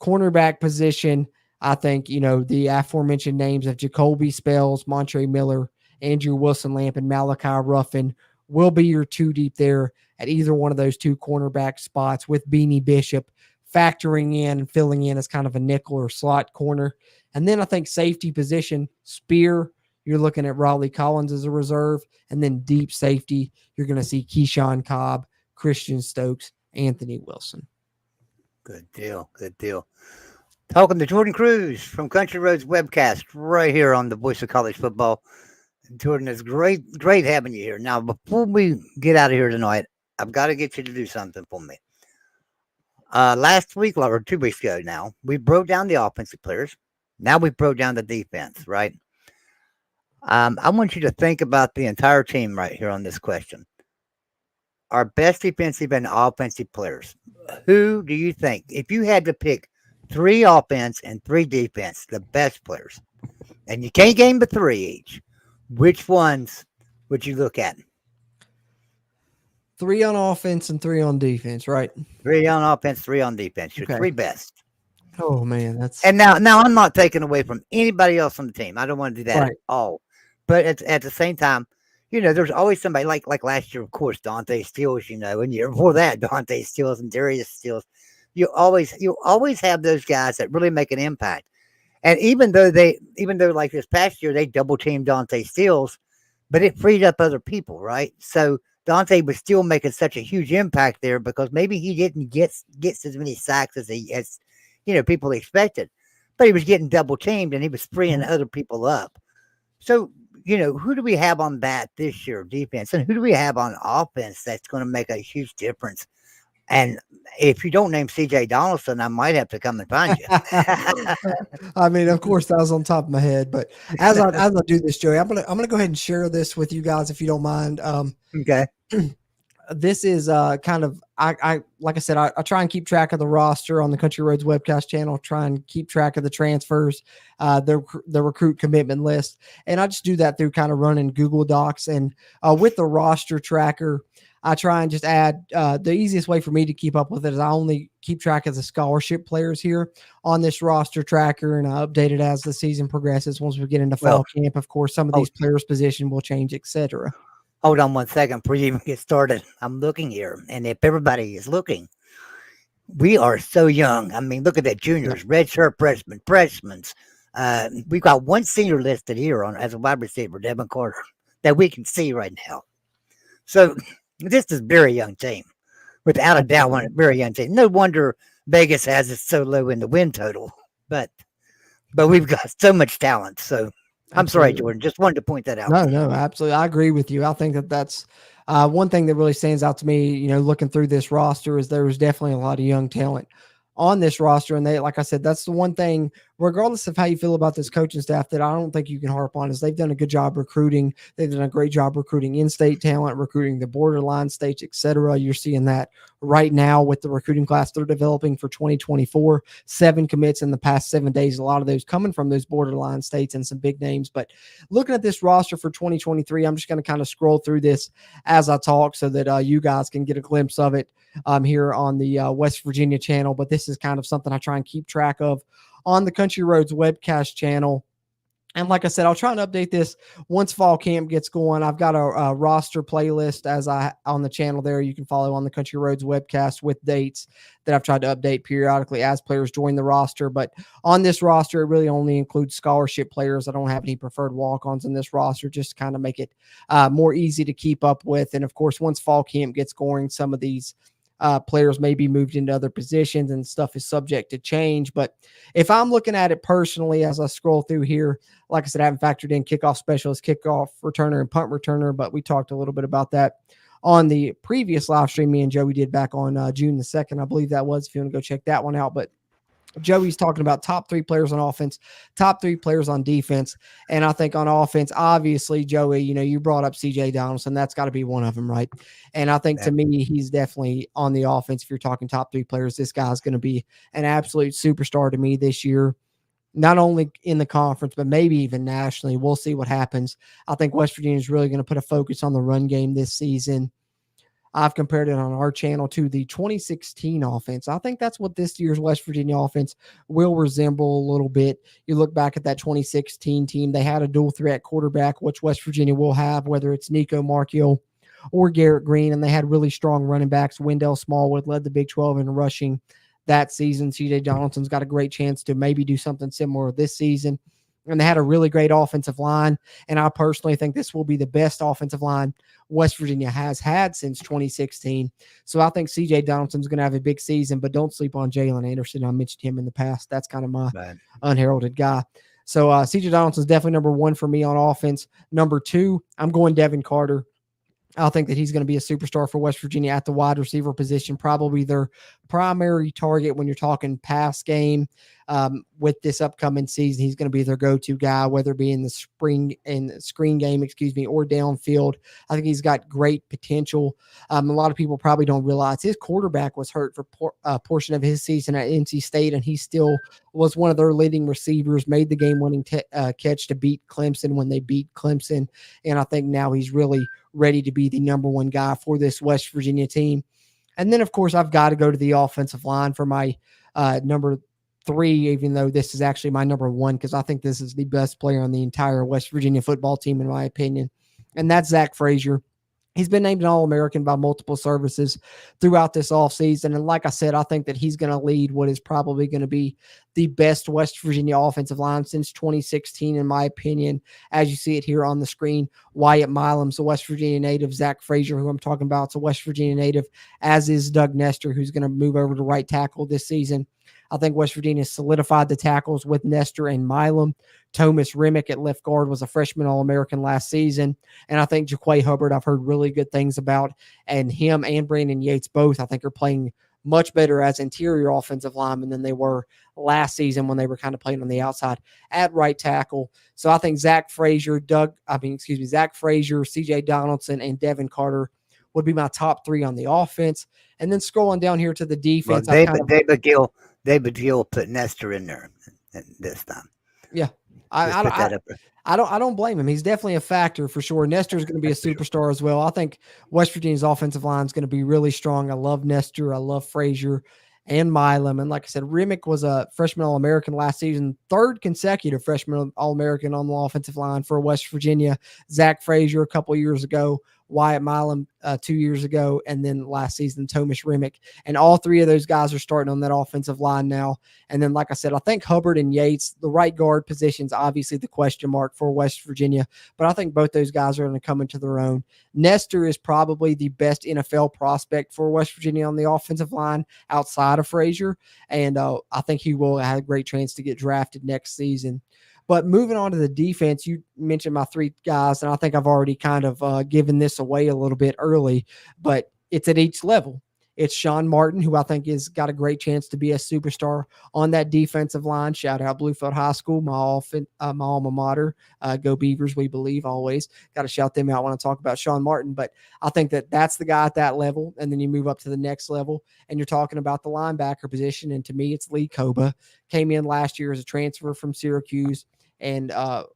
Cornerback position, I think, the aforementioned names of Jacoby Spells, Montre Miller, Andrew Wilson-Lamp, and Malachi Ruffin will be your two deep there at either one of those two cornerback spots, with Beanie Bishop factoring in and filling in as kind of a nickel or slot corner. And then I think safety position, spear, you're looking at Raleigh Collins as a reserve, and then deep safety, you're going to see Keyshawn Cobb, Christian Stokes, Anthony Wilson. Good deal. Good deal. Talking to Jordan Cruz from Country Roads Webcast right here on the Voice of College Football. Jordan, it's great having you here. Now, before we get out of here tonight, I've got to get you to do something for me. Last week, or 2 weeks ago now, we broke down the offensive players. Now we broke down the defense, right? I want you to think about the entire team right here on this question. Our best defensive and offensive players. Who do you think, if you had to pick three offense and three defense, the best players, and you can't game but three each, which ones would you look at? Three on offense and three on defense, right? Three on offense, three on defense. Your Okay. three best. Oh man, that's And now I'm not taking away from anybody else on the team. I don't want to do that at right. all. But at the same time, there's always somebody like last year, of course, Dante Steele, and year before that, Dante Steele and Darius Steele. You always have those guys that really make an impact. And even though like this past year they double teamed Dante Steele's, but it freed up other people, right? So Dante was still making such a huge impact there because maybe he didn't get as many sacks as people expected, but he was getting double teamed and he was freeing Mhm. other people up. So who do we have on that this year, defense, and who do we have on offense that's going to make a huge difference? And if you don't name C.J. Donaldson, I might have to come and find you. I mean, of course, that was on top of my head. But as I do this, Joey, I'm gonna go ahead and share this with you guys if you don't mind. Okay. This is kind of I like I said, I try and keep track of the roster on the Country Roads webcast channel, try and keep track of the transfers, the recruit commitment list, and I just do that through kind of running Google Docs and with the roster tracker. I try and just add the easiest way for me to keep up with it is I only keep track of the scholarship players here on this roster tracker, and I update it as the season progresses. Once we get into Well, fall camp, of course, some of oh, these players' position will change, etc. hold on one second before you even get started. I'm looking here, and if everybody is looking, we are so young. I mean, look at that Yeah. juniors, redshirt freshmen. We've got one senior listed here on as a wide receiver, Devin Carter, that we can see right now. So this is a very young team, without a doubt, one Absolutely. very young team. No wonder Vegas has it so low in the win total, but we've got so much talent. So I'm sorry, Absolutely. Jordan. Just wanted to point that out. No, no, absolutely. I agree with you. I think that that's one thing that really stands out to me, looking through this roster is there was definitely a lot of young talent on this roster. And they, like I said, that's the one thing, regardless of how you feel about this coaching staff, that I don't think you can harp on is they've done a good job recruiting. They've done a great job recruiting in-state talent, recruiting the borderline states, etc. You're seeing that right now with the recruiting class they're developing for 2024. 7 commits in the past 7 days. A lot of those coming from those borderline states and some big names. But looking at this roster for 2023, I'm just going to kind of scroll through this as I talk so that you guys can get a glimpse of it here on the West Virginia channel. But this is kind of something I try and keep track of on the Country Roads webcast channel. And like I said, I'll try and update this once fall camp gets going. I've got a roster playlist as I on the channel there. You can follow on the Country Roads webcast with dates that I've tried to update periodically as players join the roster. But on this roster, it really only includes scholarship players. I don't have any preferred walk-ons in this roster, just to kind of make it more easy to keep up with. And of course, once fall camp gets going, some of these players may be moved into other positions and stuff is subject to change. But if I'm looking at it personally, as I scroll through here, like I said, I haven't factored in kickoff specialist, kickoff returner, and punt returner, but we talked a little bit about that on the previous live stream me and Joey did back on June the 2nd. I believe that was, if you want to go check that one out. But Joey's talking about top 3 players on offense, top 3 players on defense. And I think on offense, obviously, Joey, you brought up CJ Donaldson. That's got to be one of them, right? And I think to me, he's definitely on the offense. If you're talking top 3 players, this guy's going to be an absolute superstar to me this year, not only in the conference, but maybe even nationally. We'll see what happens. I think West Virginia is really going to put a focus on the run game this season. I've compared it on our channel to the 2016 offense. I think that's what this year's West Virginia offense will resemble a little bit. You look back at that 2016 team, they had a dual threat quarterback, which West Virginia will have, whether it's Nico Marchiol or Garrett Green, and they had really strong running backs. Wendell Smallwood led the Big 12 in rushing that season. CJ Donaldson's got a great chance to maybe do something similar this season. And they had a really great offensive line. And I personally think this will be the best offensive line West Virginia has had since 2016. So I think CJ Donaldson's going to have a big season, but don't sleep on Jalen Anderson. I mentioned him in the past. That's kind of my unheralded guy. So CJ Donaldson's definitely number 1 for me on offense. Number 2, I'm going Devin Carter. I think that he's going to be a superstar for West Virginia at the wide receiver position, probably their primary target when you're talking pass game. With this upcoming season, he's going to be their go-to guy, whether it be in the screen game, or downfield. I think he's got great potential. A lot of people probably don't realize his quarterback was hurt for a portion of his season at NC State, and he still was one of their leading receivers, made the game-winning catch to beat Clemson when they beat Clemson. And I think now he's really ready to be the number one guy for this West Virginia team. And then, of course, I've got to go to the offensive line for my number 3, even though this is actually my number 1, because I think this is the best player on the entire West Virginia football team, in my opinion. And that's Zach Frazier. He's been named an All-American by multiple services throughout this offseason. And like I said, I think that he's going to lead what is probably going to be the best West Virginia offensive line since 2016, in my opinion. As you see it here on the screen, Wyatt Milam's a West Virginia native. Zach Frazier, who I'm talking about, is a West Virginia native, as is Doug Nestor, who's going to move over to right tackle this season. I think West Virginia solidified the tackles with Nestor and Milam. Thomas Remick at left guard was a freshman All-American last season. And I think Jaquay Hubbard, I've heard really good things about. And him and Brandon Yates both, I think, are playing much better as interior offensive linemen than they were last season when they were kind of playing on the outside at right tackle. So I think Zach Frazier, CJ Donaldson, and Devin Carter would be my top 3 on the offense. And then scrolling down here to the defense. Well, David Gill put Nestor in there this time. Yeah. I don't blame him. He's definitely a factor for sure. Nestor is going to be a superstar as well. I think West Virginia's offensive line is going to be really strong. I love Nestor. I love Frazier and Milam. And like I said, Remick was a freshman All-American last season, 3rd consecutive freshman All-American on the offensive line for West Virginia. Zach Frazier a couple years ago, Wyatt Milam 2 years ago, and then last season, Thomas Remick. And all 3 of those guys are starting on that offensive line now. And then, like I said, I think Hubbard and Yates, the right guard position's obviously the question mark for West Virginia, but I think both those guys are going to come into their own. Nestor is probably the best NFL prospect for West Virginia on the offensive line outside of Frazier, and I think he will have a great chance to get drafted next season. But moving on to the defense, you mentioned my 3 guys, and I think I've already kind of given this away a little bit early, but it's at each level. It's Sean Martin, who I think has got a great chance to be a superstar on that defensive line. Shout out Bluefield High School, my alma mater. Go Beavers, we believe always. Got to shout them out when I talk about Sean Martin. But I think that that's the guy at that level, and then you move up to the next level, and you're talking about the linebacker position, and to me, it's Lee Koba. Came in last year as a transfer from Syracuse, and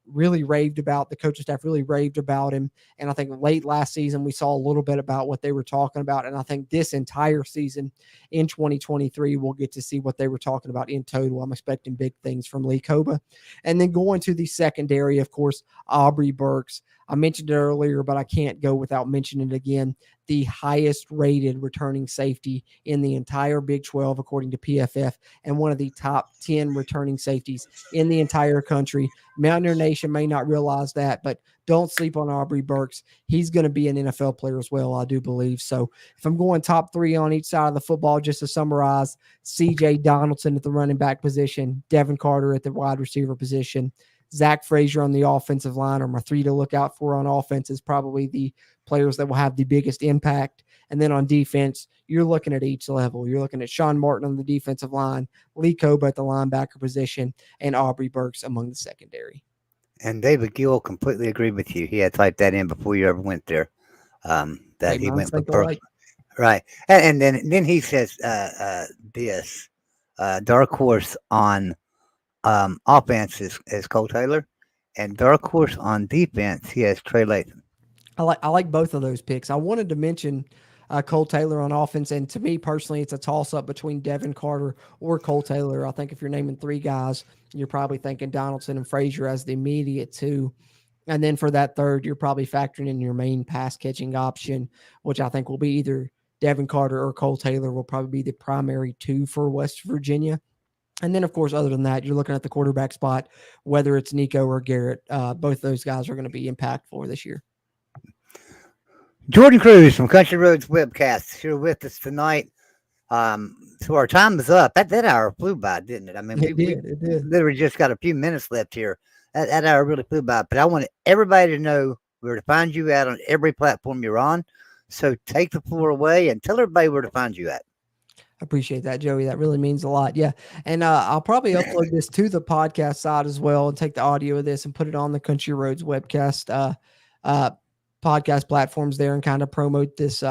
really raved about the coaching staff, really raved about him. And I think late last season, we saw a little bit about what they were talking about. And I think this entire season in 2023, we'll get to see what they were talking about in total. I'm expecting big things from Lee Koba. And then going to the secondary, of course, Aubrey Burks. I mentioned it earlier, but I can't go without mentioning it again. The highest rated returning safety in the entire Big 12, according to PFF, and one of the top 10 returning safeties in the entire country. Mountaineer Nation may not realize that, but don't sleep on Aubrey Burks. He's going to be an NFL player as well, I do believe. So if I'm going top 3 on each side of the football, just to summarize, CJ Donaldson at the running back position, Devin Carter at the wide receiver position, Zach Frazier on the offensive line are my 3 to look out for on offense, is probably the players that will have the biggest impact. And then on defense, you're looking at each level. You're looking at Sean Martin on the defensive line, Lee Koba at the linebacker position, and Aubrey Burks among the secondary. And David Gill completely agreed with you. He had typed that in before you ever went there. That he went with Burks. Right. And then he says this dark horse on offense is Cole Taylor, and dark horse on defense he has Trey Latham. I like both of those picks. I wanted to mention Cole Taylor on offense, and to me personally, it's a toss-up between Devin Carter or Cole Taylor. I think if you're naming 3 guys, you're probably thinking Donaldson and Frazier as the immediate 2. And then for that 3rd, you're probably factoring in your main pass-catching option, which I think will be either Devin Carter or Cole Taylor will probably be the primary 2 for West Virginia. And then, of course, other than that, you're looking at the quarterback spot, whether it's Nico or Garrett. Both those guys are going to be impactful this year. Jordan Cruz from Country Roads Webcast here with us tonight. So our time is up. That hour flew by, didn't it? I mean, it did. Literally just got a few minutes left here. That hour really flew by. But I want everybody to know where to find you at on every platform you're on. So take the floor away and tell everybody where to find you at. Appreciate that, Joey. That really means a lot. Yeah. And I'll probably upload this to the podcast side as well and take the audio of this and put it on the Country Roads webcast uh, podcast platforms there and kind of promote this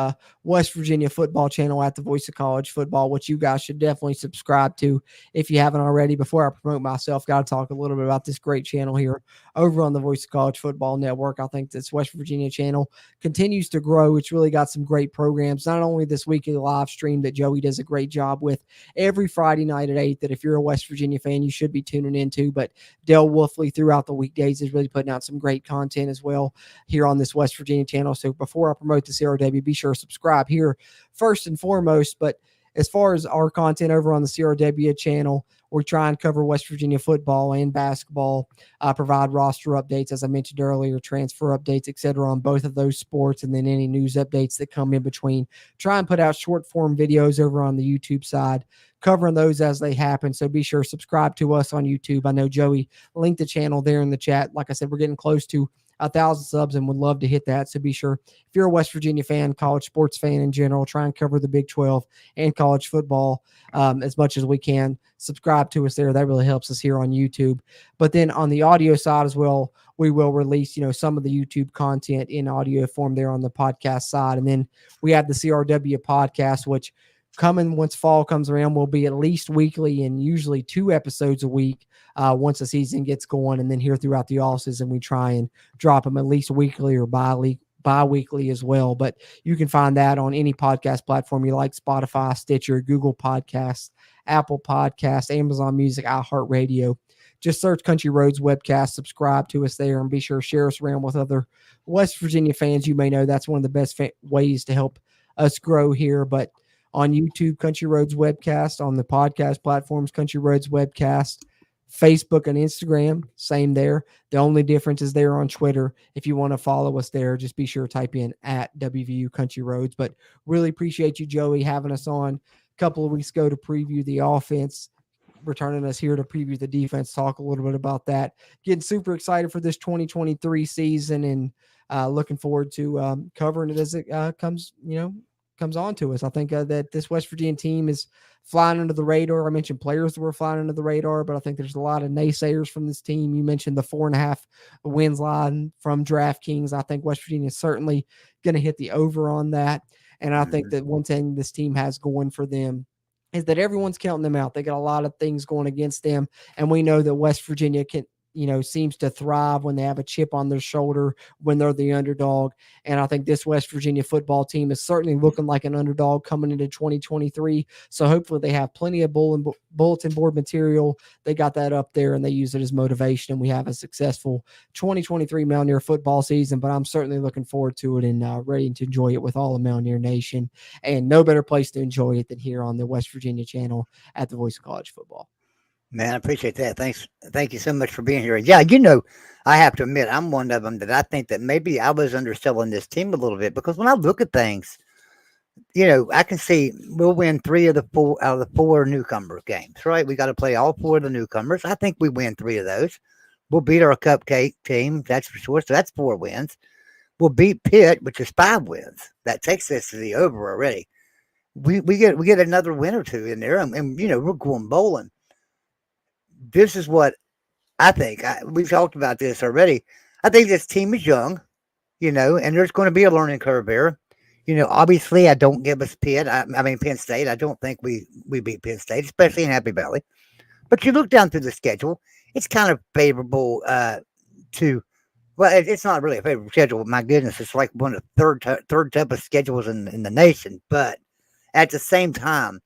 West Virginia football channel at the Voice of College Football, which you guys should definitely subscribe to if you haven't already. Before I promote myself, got to talk a little bit about this great channel here over on the Voice of College Football Network. I think this West Virginia channel continues to grow. It's really got some great programs, not only this weekly live stream that Joey does a great job with every Friday night at 8 that if you're a West Virginia fan, you should be tuning into, but Dale Wolfley throughout the weekdays is really putting out some great content as well here on this West Virginia channel. So before I promote the CRW, be sure to subscribe here first and foremost. But as far as our content over on the CRW channel, we try and cover West Virginia football and basketball, provide roster updates, as I mentioned earlier, transfer updates, etc. on both of those sports, and then any news updates that come in between. Try and put out short form videos over on the YouTube side, covering those as they happen. So be sure to subscribe to us on YouTube. I know Joey linked the channel there in the chat. Like I said, we're getting close to 1,000 subs and would love to hit that. So be sure, if you're a West Virginia fan, college sports fan in general, try and cover the Big 12 and college football as much as we can. Subscribe to us there. That really helps us here on YouTube. But then on the audio side as well, we will release, some of the YouTube content in audio form there on the podcast side. And then we have the CRW podcast, which coming once fall comes around will be at least weekly and usually 2 episodes a week once the season gets going. And then here throughout the off season, we try and drop them at least weekly or bi-weekly as well. But you can find that on any podcast platform you like: Spotify, Stitcher, Google Podcasts, Apple Podcasts, Amazon Music, iHeartRadio. Just search Country Roads Webcast, subscribe to us there, and be sure to share us around with other West Virginia fans you may know. That's one of the best ways to help us grow here. But on YouTube, Country Roads Webcast; on the podcast platforms, Country Roads Webcast; Facebook and Instagram, same there. The only difference is there on Twitter. If you want to follow us there, just be sure to type in at WVU Country Roads. But really appreciate you, Joey, having us on a couple of weeks ago to preview the offense, returning us here to preview the defense, talk a little bit about that. Getting super excited for this 2023 season and looking forward to covering it as it comes on to us. I think that this West Virginia team is flying under the radar. I mentioned players that were flying under the radar, but I think there's a lot of naysayers from this team. You mentioned the 4.5 wins line from DraftKings. I think West Virginia is certainly going to hit the over on that. And I think that one thing this team has going for them is that everyone's counting them out. They got a lot of things going against them. And we know that West Virginia seems to thrive when they have a chip on their shoulder, when they're the underdog. And I think this West Virginia football team is certainly looking like an underdog coming into 2023. So hopefully they have plenty of bulletin board material. They got that up there and they use it as motivation. And we have a successful 2023 Mountaineer football season. But I'm certainly looking forward to it and ready to enjoy it with all of Mountaineer Nation. And no better place to enjoy it than here on the West Virginia channel at the Voice of College Football. Man, I appreciate that. Thanks. Thank you so much for being here. Yeah, I have to admit, I'm one of them that I think that maybe I was underselling this team a little bit, because when I look at things, I can see we'll win 3 of the 4 out of the 4 newcomer games, right? We got to play all 4 of the newcomers. I think we win 3 of those. We'll beat our cupcake team, that's for sure. So that's 4 wins. We'll beat Pitt, which is 5 wins. That takes us to the over already. We get another win or 2 in there, and we're going bowling. This is what I think. We've talked about this already. I think this team is young, and there's going to be a learning curve there. Obviously, I don't give us Pitt. I mean, Penn State. I don't think we beat Penn State, especially in Happy Valley. But you look down through the schedule, it's kind of favorable to. Well, it's not really a favorable schedule. My goodness, it's like one of the third toughest schedules in the nation. But at the same time,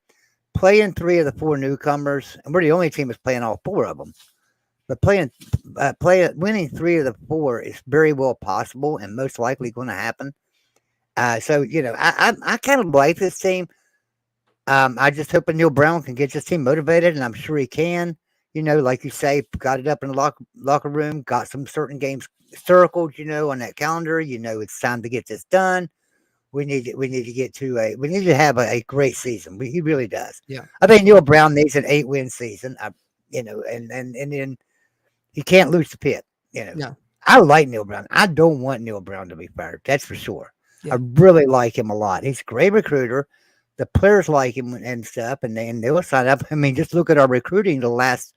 playing 3 of the 4 newcomers, and we're the only team that's playing all 4 of them. But winning 3 of the 4 is very well possible and most likely going to happen. So I kind of like this team. I just hope Neil Brown can get this team motivated, and I'm sure he can. Like you say, got it up in the locker room, got some certain games circled, on that calendar. It's time to get this done. We need to have a great season. He really does. Yeah. I think Neil Brown needs an 8-win season. And then he can't lose to Pitt. Yeah. I like Neil Brown. I don't want Neil Brown to be fired. That's for sure. Yeah. I really like him a lot. He's a great recruiter. the players like him and stuff, and they'll sign up. I mean, just look at our recruiting the last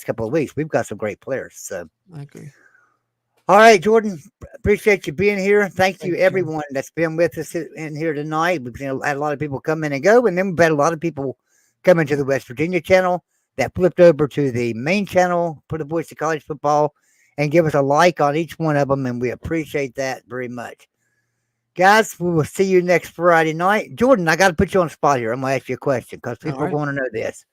couple of weeks. We've got some great players. So, I agree. all right, Jordan, appreciate you being here. Thank you, Thank you, Joey. everyone that's been with us in here tonight. We've had a lot of people come in and go, and then we've had a lot of people come into the West Virginia channel that flipped over to the main channel for the Voice of College Football and give us a like on each one of them, and we appreciate that very much. Guys, we will see you next Friday night. Jordan, I got to put you on the spot here. I'm going to ask you a question because people All right. are going to know this.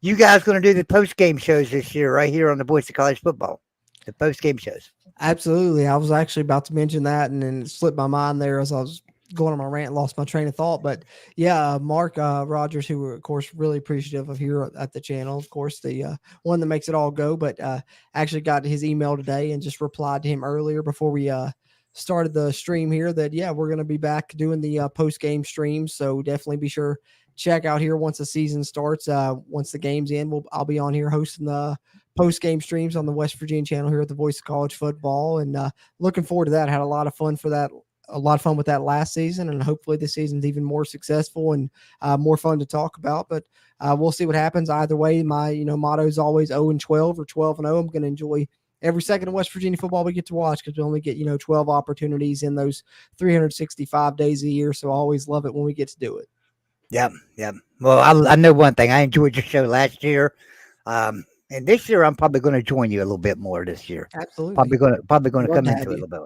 You guys going to do the post-game shows this year right here on the Voice of College Football, the post-game shows. Absolutely. I was actually about to mention that, and then it slipped my mind there as I was going on my rant, lost my train of thought. But yeah, Mark Rogers, who we're of course really appreciative of here at the channel, of course, the one that makes it all go, but actually got his email today and just replied to him earlier before we started the stream here that, yeah, we're going to be back doing the post-game streams. So definitely be sure check out here once the season starts. Once the game's in, I'll be on here hosting the post-game streams on the West Virginia channel here at the Voice of College Football, and looking forward to that. Had a lot of fun with that last season, and hopefully this season's even more successful and more fun to talk about. But we'll see what happens. Either way, my motto is always 0-12 or 12-0. I'm going to enjoy every second of West Virginia football we get to watch because we only get 12 opportunities in those 365 days a year. So I always love it when we get to do it. Yep. Well, I know one thing. I enjoyed your show last year. And this year, I'm probably going to join you a little bit more this year. Absolutely. Probably going to come into it a little bit.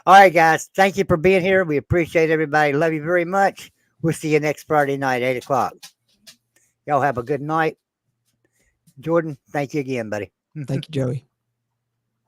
All right, guys. Thank you for being here. We appreciate everybody. Love you very much. We'll see you next Friday night, 8 o'clock. Y'all have a good night. Jordan, thank you again, buddy. Thank you, Joey.